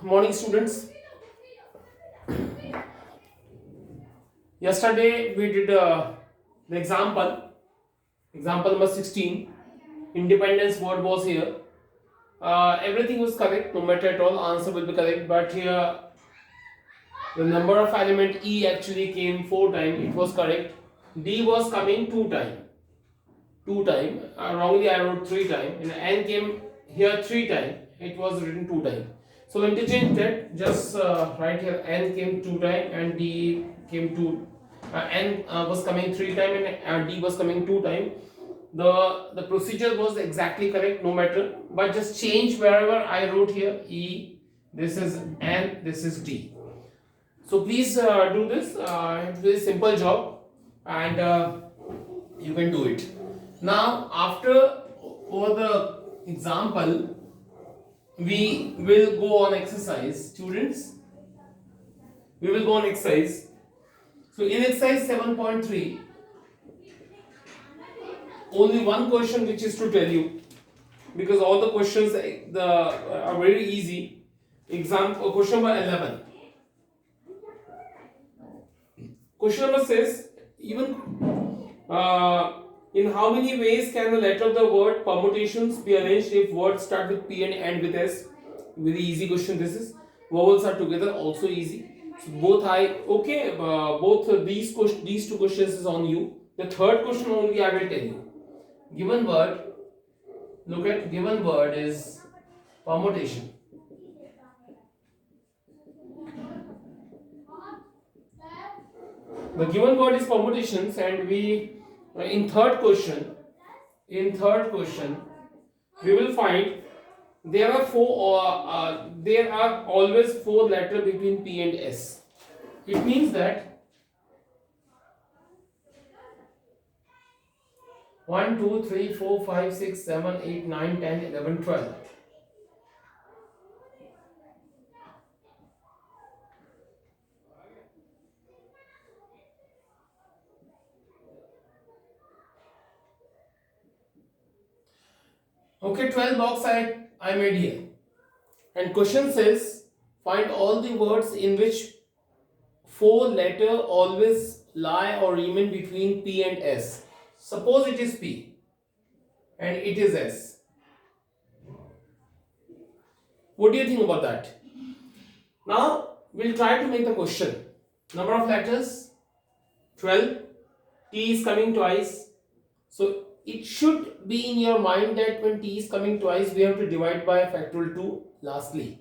Morning, students. Yesterday we did the example number 16. Independence word was here. Everything was correct, no matter at all, answer will be correct. But here the number of element E actually came 4 times, it was correct. D was coming 2 times. 2 times. Wrongly I wrote 3 times. And N came here 3 times. It was written 2 times. So interchange that. Just write here N came 2 times and D came 2. N was coming 3 times and D was coming 2 times. The procedure was exactly correct, no matter. But just change wherever I wrote here E. This is N. This is D. So please do this. It's a very simple job, and you can do it. Now, after over the example, we will go on exercise, students. We will go on exercise. So, in exercise 7.3, only one question which is to tell you, because all the questions are very easy. Example question number 11. Question number says, even in how many ways can the letter of the word permutations be arranged if words start with P and end with S? Very easy question this is. Vowels are together, also easy. So both these two questions is on you. The third question only I will tell you. Given word, look at given word is permutation. The given word is permutations, and we in third question we will find there are always 4 letters between P and S. It means that 1 2 3 4 5 6 7 8 9 10 11 12. Okay, 12 box I made here. And question says find all the words in which 4 letters always lie or remain between P and S. Suppose it is P and it is S. What do you think about that? Now we'll try to make the question. Number of letters 12. T is coming twice. So it should be in your mind that when T is coming twice, we have to divide by a factorial 2 lastly.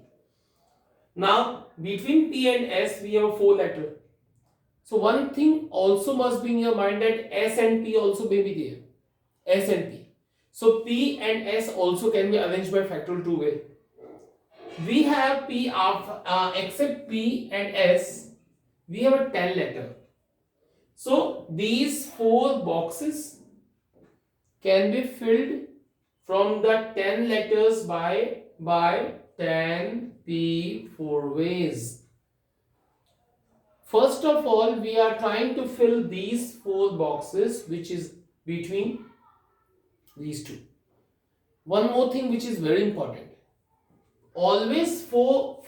Now, between P and S, we have 4 letters. So one thing also must be in your mind that S and P also may be there. S and P. So P and S also can be arranged by factorial 2 way. We have P except P and S, we have a 10 letter. So these 4 boxes can be filled from the 10 letters by 10 P 4 ways. First of all, we are trying to fill these 4 boxes which is between these two. One more thing which is very important. Always 4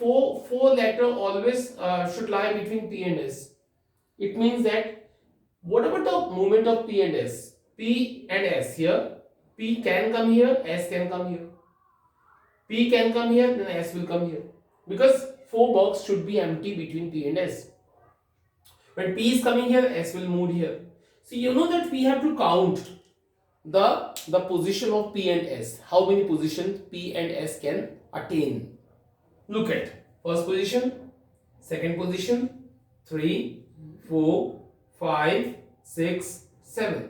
letter always should lie between P and S. It means that whatever the movement of P and S, P and S here, P can come here, S can come here. P can come here, then S will come here. Because 4 box should be empty between P and S. When P is coming here, S will move here. So you know that we have to count the position of P and S. How many positions P and S can attain. Look at first position, second position, 3, 4, 5, 6, 7.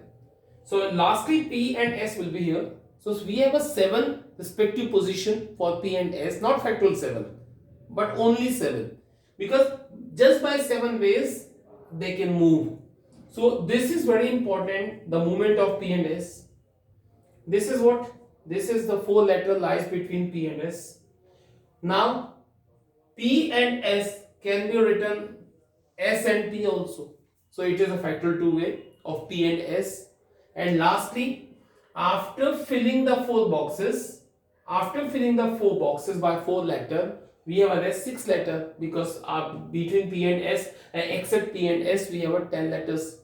So lastly P and S will be here. So we have a 7 respective position for P and S, not factorial 7, but only 7. Because just by 7 ways they can move. So this is very important, the movement of P and S. This is what? This is the 4 letter lies between P and S. Now P and S can be written S and P also. So it is a factorial 2 way of P and S. And lastly, after filling the 4 boxes by 4 letter, we have a rest 6 letter because between P and S, except P and S, we have a 10 letters.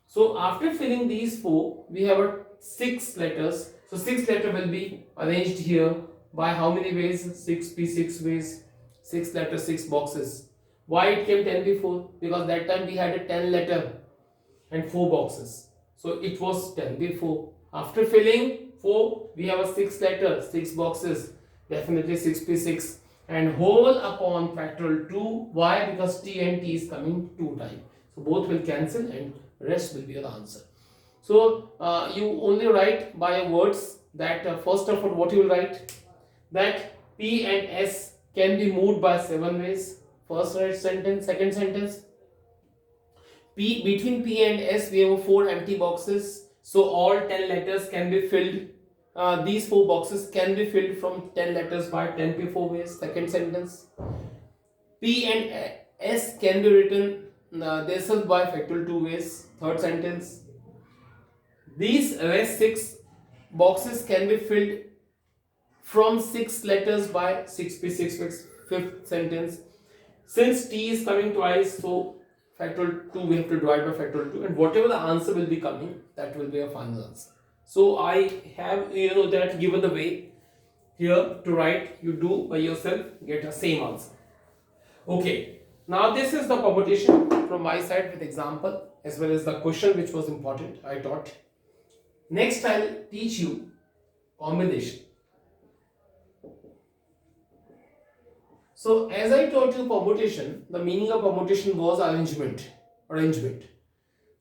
So after filling these 4, we have a 6 letters. So 6 letter will be arranged here by how many ways? 6 ways. 6 letters, 6 boxes. Why it came 10 before? Because that time we had a 10 letter and 4 boxes. So it was 10 before. After filling 4, we have a 6 letter, 6 boxes. Definitely 6p6. And whole upon factorial 2. Why? Because T and T is coming 2 times. So both will cancel and rest will be your answer. So you only write by your words that first of all, what you will write? That P and S can be moved by 7 ways. First right sentence. Second sentence, between P and S we have 4 empty boxes. So all 10 letters can be filled. These 4 boxes can be filled from 10 letters by 10p4 ways. Second sentence, P and S can be written themselves by factorial 2 ways. Third sentence, these rest 6 boxes can be filled from 6 letters by 6p6 ways. Fifth sentence, since T is coming twice, so factorial 2 we have to divide by factorial 2, and whatever the answer will be coming, that will be a final answer. So I have that given the way here to write. You do by yourself, get a same answer. Okay, now this is the permutation from my side with example as well as the question which was important I taught. Next I'll teach you combination. So as I taught you permutation, the meaning of permutation was arrangement.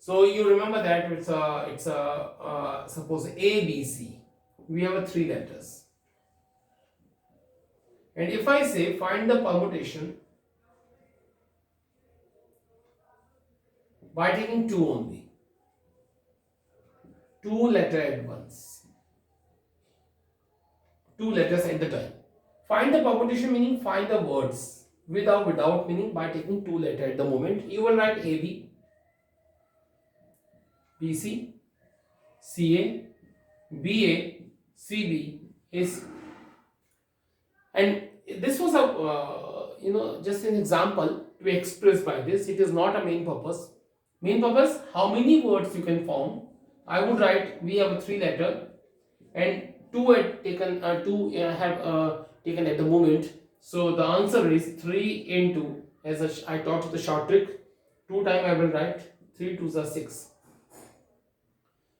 So you remember that it's a suppose A, B, C. We have 3 letters. And if I say find the permutation by taking 2 only, 2 letters at once, 2 letters at the time. Find the permutation meaning find the words. Without meaning by taking 2 letters at the moment. You will write AB, BC, CA, BA, CB, AC. And this was a just an example to express by this. It is not a main purpose. Main purpose, how many words you can form. I would write we have a 3 letter and 2 had taken taken at the moment. So the answer is 3 into, as I taught you the short trick, 2 times I will write 3 2s are 6.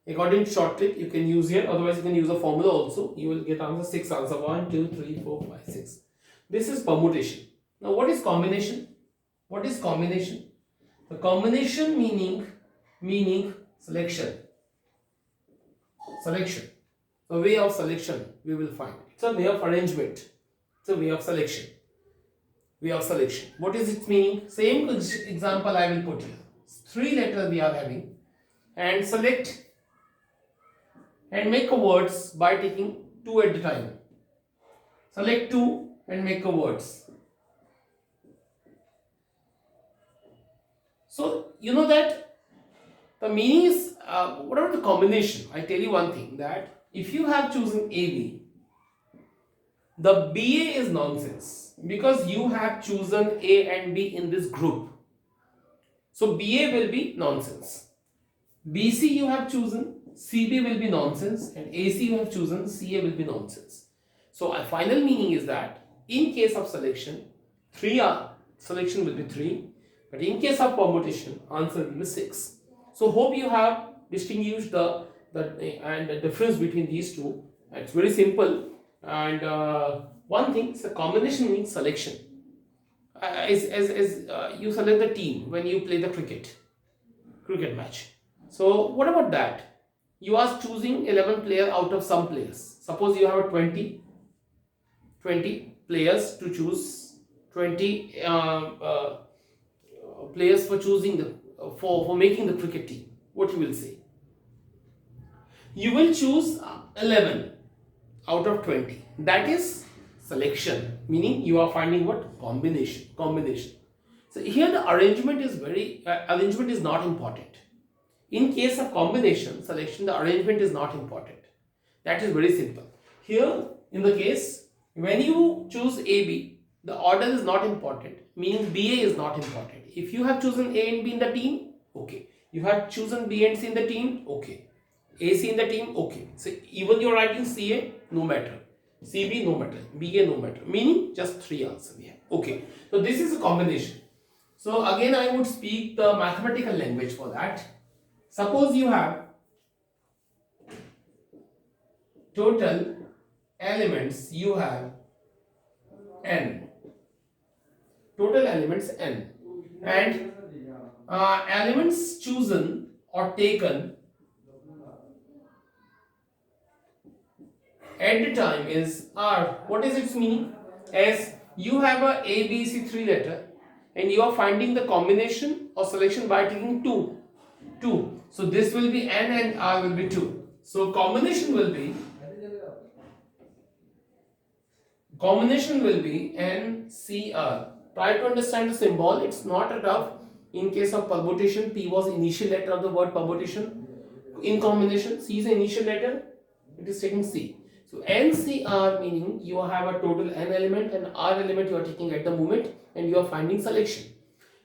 According to short trick you can use here, otherwise you can use a formula also. You will get answer 6 answer 1 2 3 4 5 6. This is permutation. Now what is combination? What is combination? The combination meaning selection. A way of selection we will find. It's a way of arrangement. It's a way of selection. What is its meaning? Same example I will put here. 3 letters we are having, and select and make a words by taking 2 at a time. Select 2 and make a words. So you know that the meaning is what about the combination? I tell you one thing, that if you have chosen AB, the BA is nonsense because you have chosen A and B in this group. So BA will be nonsense. BC you have chosen, CB will be nonsense, and AC you have chosen, CA will be nonsense. So a final meaning is that in case of selection, selection will be 3, but in case of permutation, answer will be 6. So hope you have distinguished the difference between these two. It's very simple. And one thing, the combination means selection. As you select the team when you play the cricket match. So what about that? You are choosing 11 players out of some players. Suppose you have 20 players to choose, 20 players for choosing for making the cricket team. What you will say? You will choose 11 out of 20. That is selection, meaning you are finding what? Combination. So here the arrangement is not important. In case of combination, selection, the arrangement is not important. That is very simple. Here in the case, when you choose AB, the order is not important, meaning BA is not important. If you have chosen A and B in the team, okay. You have chosen B and C in the team, okay. AC in the team, okay. So even you're writing CA, no matter. CB, no matter. BA, no matter. Meaning just 3 answers we have. Okay. So this is a combination. So again, I would speak the mathematical language for that. Suppose you have total elements, you have n. Total elements n. And elements chosen or taken at the time is R. What is its meaning? As you have a B, C 3 letter and you are finding the combination or selection by taking 2. So this will be N and R will be 2. So combination will be NCR. Try to understand the symbol. It's not a tough. In case of permutation, P was initial letter of the word permutation. In combination, C is the initial letter. It is taking C. So NCR meaning you have a total N element and R element you are taking at the moment and you are finding selection.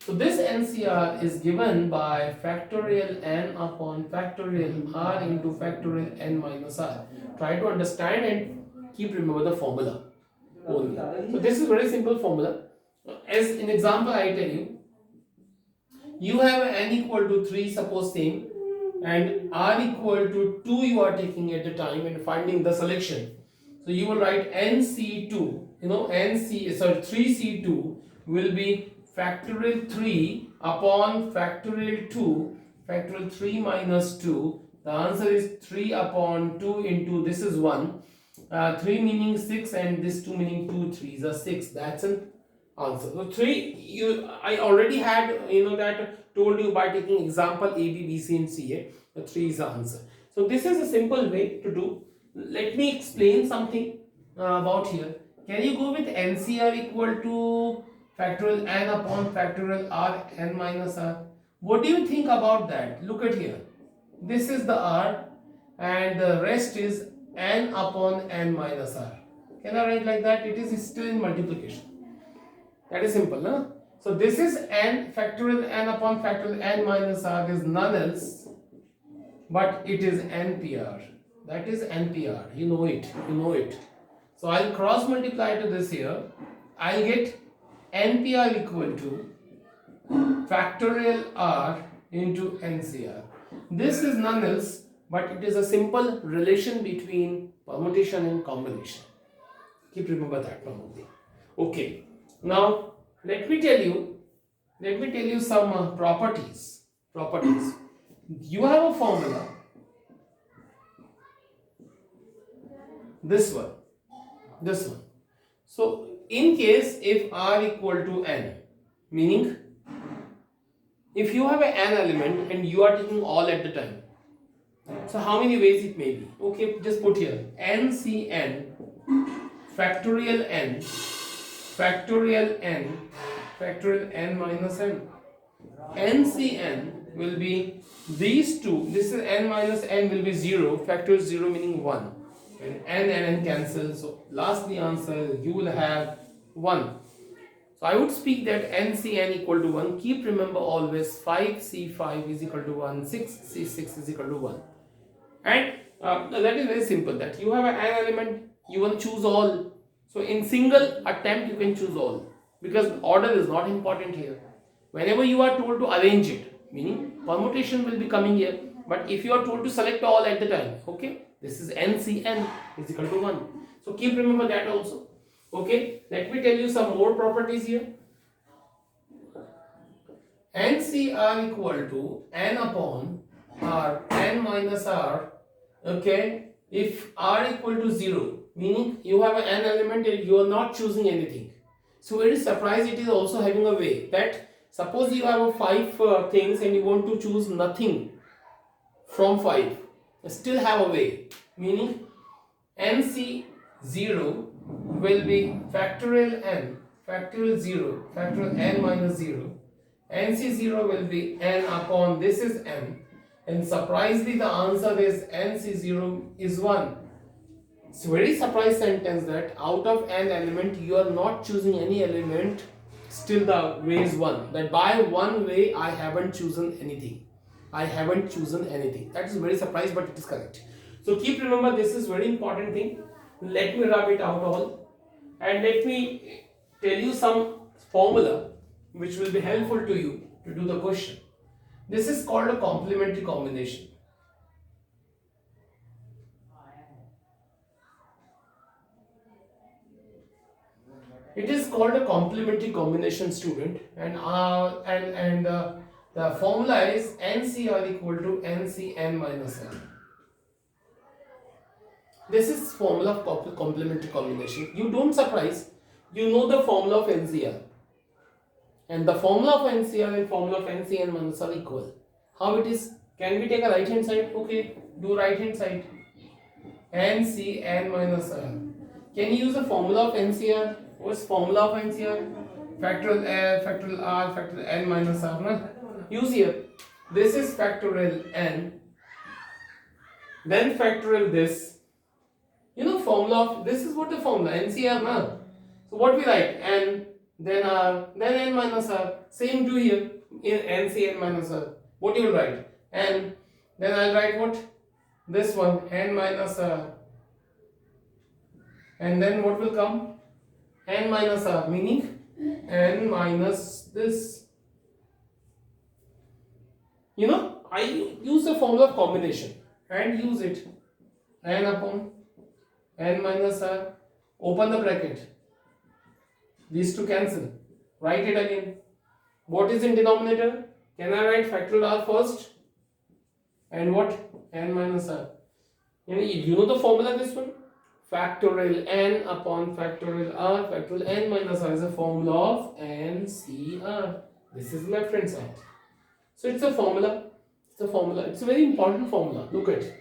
So this NCR is given by factorial N upon factorial R into factorial N minus R. Try to understand and keep remember the formula only. So this is very simple formula. As an example I tell you, you have N equal to 3, suppose same, and R equal to 2 you are taking at the time and finding the selection. So you will write NC2, 3C2 will be factorial 3 upon factorial 2, factorial 3 minus 2. The answer is 3 upon 2 into this is 1. 3 meaning 6 and this 2 meaning 2 3s are 6. That's an answer. So 3 I already had that told you by taking example A, B, B, C and CA. The 3 is the answer. So this is a simple way to do. Let me explain something about here. Can you go with NCR equal to factorial N upon factorial R N minus R? What do you think about that? Look at here. This is the R and the rest is N upon N minus R. Can I write like that? It is still in multiplication. That is simple, huh? So this is N factorial N upon factorial N minus R is none else but it is NPR. That is NPR. You know it. So I'll cross multiply to this here. I'll get NPR equal to factorial R into NCR. This is none else but it is a simple relation between permutation and combination. Keep remember that one only. Okay. Now let me tell you some properties. You have a formula. This one. So in case if R equal to N, meaning if you have an N element and you are taking all at the time, so how many ways it may be? Okay, just put here NCN factorial N factorial N minus N. NCN will be these two. This is N minus N will be 0. Factorial 0 meaning 1. And N cancel. So lastly answer you will have 1. So I would speak that NCN equal to 1. Keep remember always 5C5 is equal to 1. 6C6 is equal to 1. And that is very simple. That you have an N element. You want to choose all. So in single attempt you can choose all. Because order is not important here. Whenever you are told to arrange it, meaning permutation will be coming here. But if you are told to select all at the time, okay, this is NCN is equal to 1. So keep remember that also. Okay, let me tell you some more properties here. NCR equal to N upon R, N minus R, okay, if R equal to 0, meaning you have an N element and you are not choosing anything. So very surprised it is also having a way that suppose you have 5 things and you want to choose nothing from 5, still have a way, meaning NC0 will be factorial N, factorial 0, factorial N minus 0. NC0 will be N upon this is N, and surprisingly the answer is NC0 is 1. It's a very surprise sentence that out of an element you are not choosing any element, still the way is one. That by one way I haven't chosen anything. I haven't chosen anything. That is very surprise, but it is correct. So keep remember, this is very important thing. Let me rub it out all, and let me tell you some formula which will be helpful to you to do the question. This is called a complementary combination. It is called a complementary combination, student, and the formula is NCR equal to NCN minus N. This is formula of complementary combination. You don't surprise. You know the formula of NCR, and the formula of NCR and formula of NCN minus are equal. How it is? Can we take a right hand side? Okay, do right hand side. NCN minus R. Can you use the formula of NCR? What's formula of NCR? Factorial L, factorial R, factorial N minus R. Na? Use here. This is factorial N. Then factorial this. You know formula of, this is what the formula, NCR na. So what we write? N, then R, then N minus R. Same do here in NCN minus R. What you will write? N, then I'll write what? This one, N minus R. And then what will come? N minus R, meaning N minus this. You know, I use the formula of combination and use it. N upon N minus R. Open the bracket. These two cancel. Write it again. What is in denominator? Can I write factorial R first? And what? N minus R. You know the formula, this one? Factorial N upon factorial R, factorial N minus R is a formula of NCR. This is left hand side. So it's a formula. It's a formula. It's a very important formula. Look at it.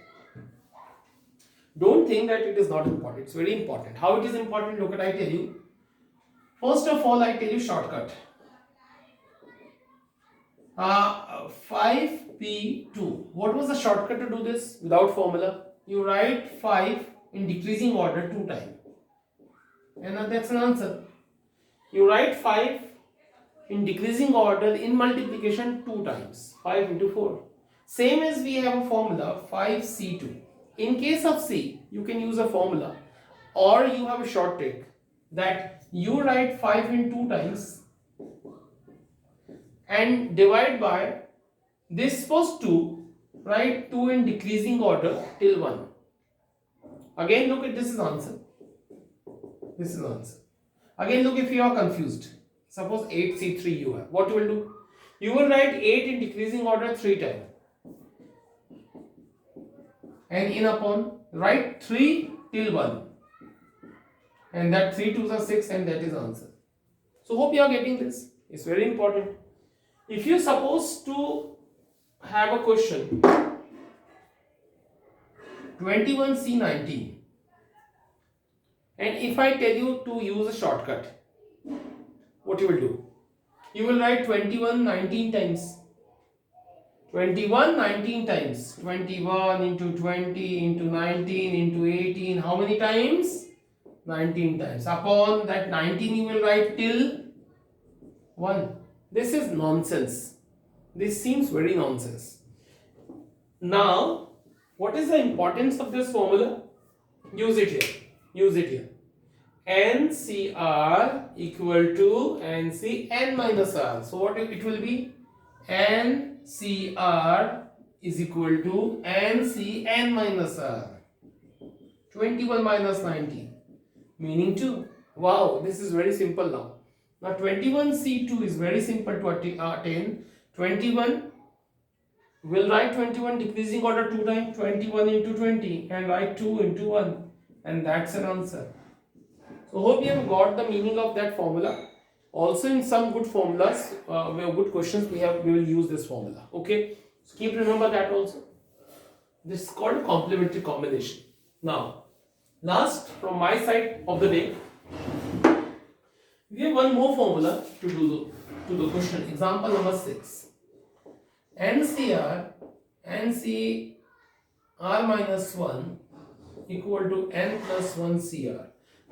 Don't think that it is not important. It's very important. How it is important? Look at, I tell you. First of all, I tell you shortcut. 5P2. What was the shortcut to do this without formula? You write 5 in decreasing order 2 times. And that's an answer. You write 5 in decreasing order in multiplication 2 times. 5 into 4. Same as we have a formula 5C2. In case of C, you can use a formula, or you have a short trick that you write 5 in 2 times and divide by this first 2, write 2 in decreasing order till 1. Again look at, this is answer. This is answer. Again look, if you are confused. Suppose 8C3 you have. What you will do? You will write 8 in decreasing order 3 times. And in upon, write 3 till 1. And that 3 2s are 6, and that is answer. So hope you are getting this. It's very important. If you suppose to have a question 21C19, and if I tell you to use a shortcut, what you will do? You will write 21 19 times. 21 19 times. 21 into 20 into 19 into 18. How many times? 19 times. Upon that 19 you will write till 1. This is nonsense. This seems very nonsense. Now, what is the importance of this formula? Use it here. Use it here. NCR equal to NCN minus R. So what it will be? NCR is equal to NCN minus R. 21 minus 19. Meaning 2. Wow, this is very simple now. Now 21C2 is very simple to attain. 21, we'll write 21 decreasing order 2 times, 21 into 20, and write 2 into 1, and that's an answer. So hope you have got the meaning of that formula. Also in some good formulas, we have good questions, we will use this formula. Okay, so keep remember that also. This is called complementary combination. Now, last from my side of the day, we have one more formula to do the question. Example number 6. NCR minus 1 equal to n plus 1 CR.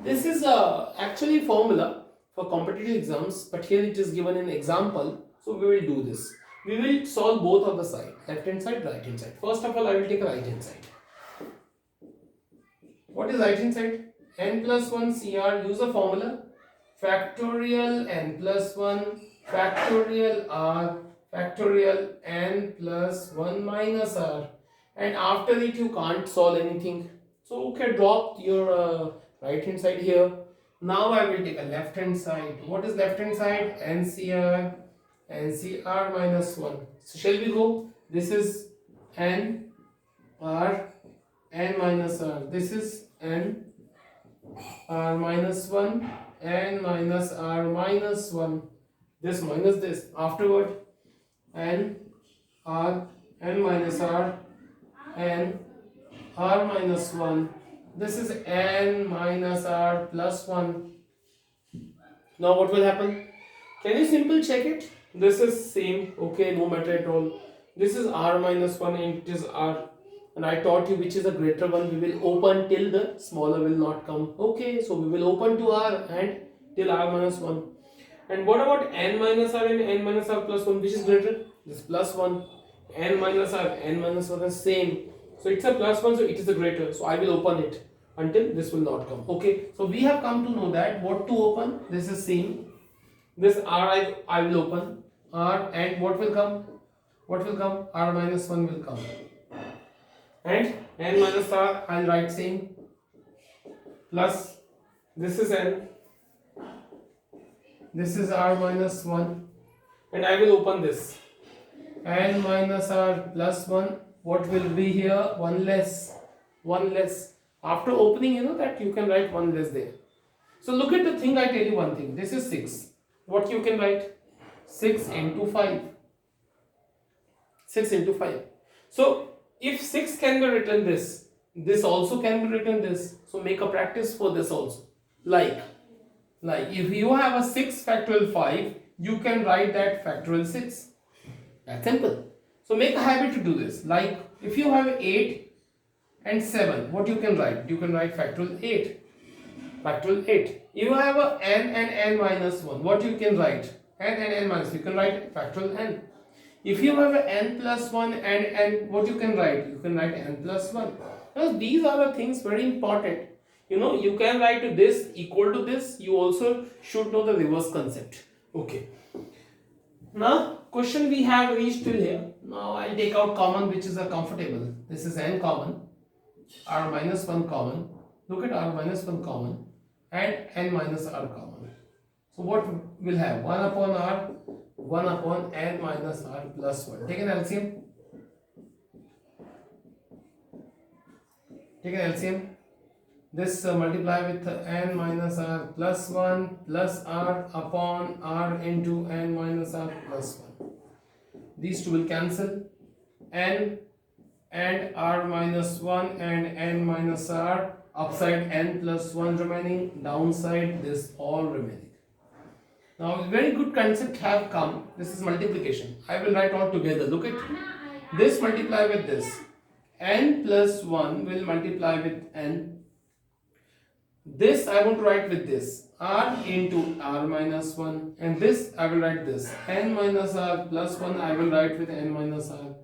This is actually formula for competitive exams, but here it is given in example. So we will do this. We will solve both of the side, left hand side, right hand side. First of all, I will take right hand side. What is right hand side? N plus 1 CR, use the formula. Factorial n plus 1 factorial r factorial n plus 1 minus r, and after it you can't solve anything, so okay, drop your right hand side here. Now I will take a left hand side. What is left hand side? NCR minus 1. So shall we go? This is n r n minus r, this is n r minus 1 n minus r minus 1, this minus this, afterward n r n minus r n r minus 1, this is n minus r plus 1. Now what will happen? Can you simple check it? This is same, okay, no matter at all. This is r minus 1 and it is r, and I taught you which is a greater one. We will open till the smaller will not come. Okay, so we will open to r and till r minus 1. And what about n minus r and n minus r plus 1? Which is greater? This plus 1. N minus r, n minus 1 is same. So it's a plus 1, so it is the greater. So I will open it until this will not come. Okay, so we have come to know that what to open. This is same. This r I will open. R, and what will come? What will come? R minus 1 will come. And n minus r I will write same. Plus this is n. This is r minus 1. And I will open this. N minus r plus 1. What will be here? 1 less. 1 less. After opening, you know that you can write 1 less there. So look at the thing, I tell you one thing. This is 6. What you can write? 6 into 5. 6 into 5. So if 6 can be written this also can be written this. So make a practice for this also. Like if you have a 6 factorial 5, you can write that factorial 6. That's simple. So make a habit to do this. Like if you have 8 and 7, what you can write? You can write factorial 8. Factorial 8. You have a n and n minus 1. What you can write? N and n minus, you can write factorial n. If you have a n plus 1 and what you can write? You can write n plus 1. Because these are the things very important. You know, you can write this equal to this. You also should know the reverse concept. Okay. Now, question we have reached till here. Now, I'll take out common, which is a comfortable. This is n common, r minus 1 common. Look at r minus 1 common and n minus r common. So what we'll have? 1 upon r, 1 upon n minus r plus 1. Take an LCM. Take an LCM. This multiply with n minus r plus 1 plus r upon r into n minus r plus 1. These two will cancel. N and r minus 1 and n minus r, upside n plus 1 remaining, downside this all remaining. Now very good concept have come. This is multiplication. I will write all together. Look at this, multiply with this. N plus 1 will multiply with n. This I want to write with this. R into r minus 1. And this I will write this. N minus r plus 1 I will write with n minus r.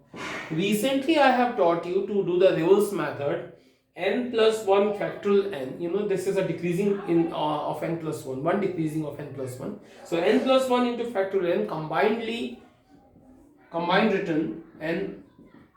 Recently I have taught you to do the reverse method. N plus 1 factorial n, you know, this is a decreasing in of n plus 1, 1 decreasing of n plus 1. So n plus 1 into factorial n combined written n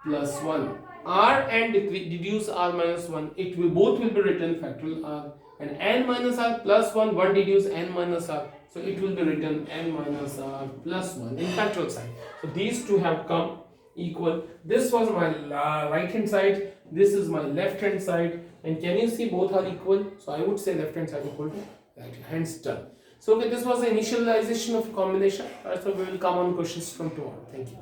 plus 1. R and deduce r minus 1, it will both will be written factorial r, and n minus r plus 1, 1 deduce n minus r, so it will be written n minus r plus 1 in factorial side. So these two have come equal. This was my right hand side, this is my left hand side, and can you see both are equal? So I would say left hand side equal to right hand, hence done. So okay, this was the initialization of combination. So we will come on questions from tomorrow. Thank you.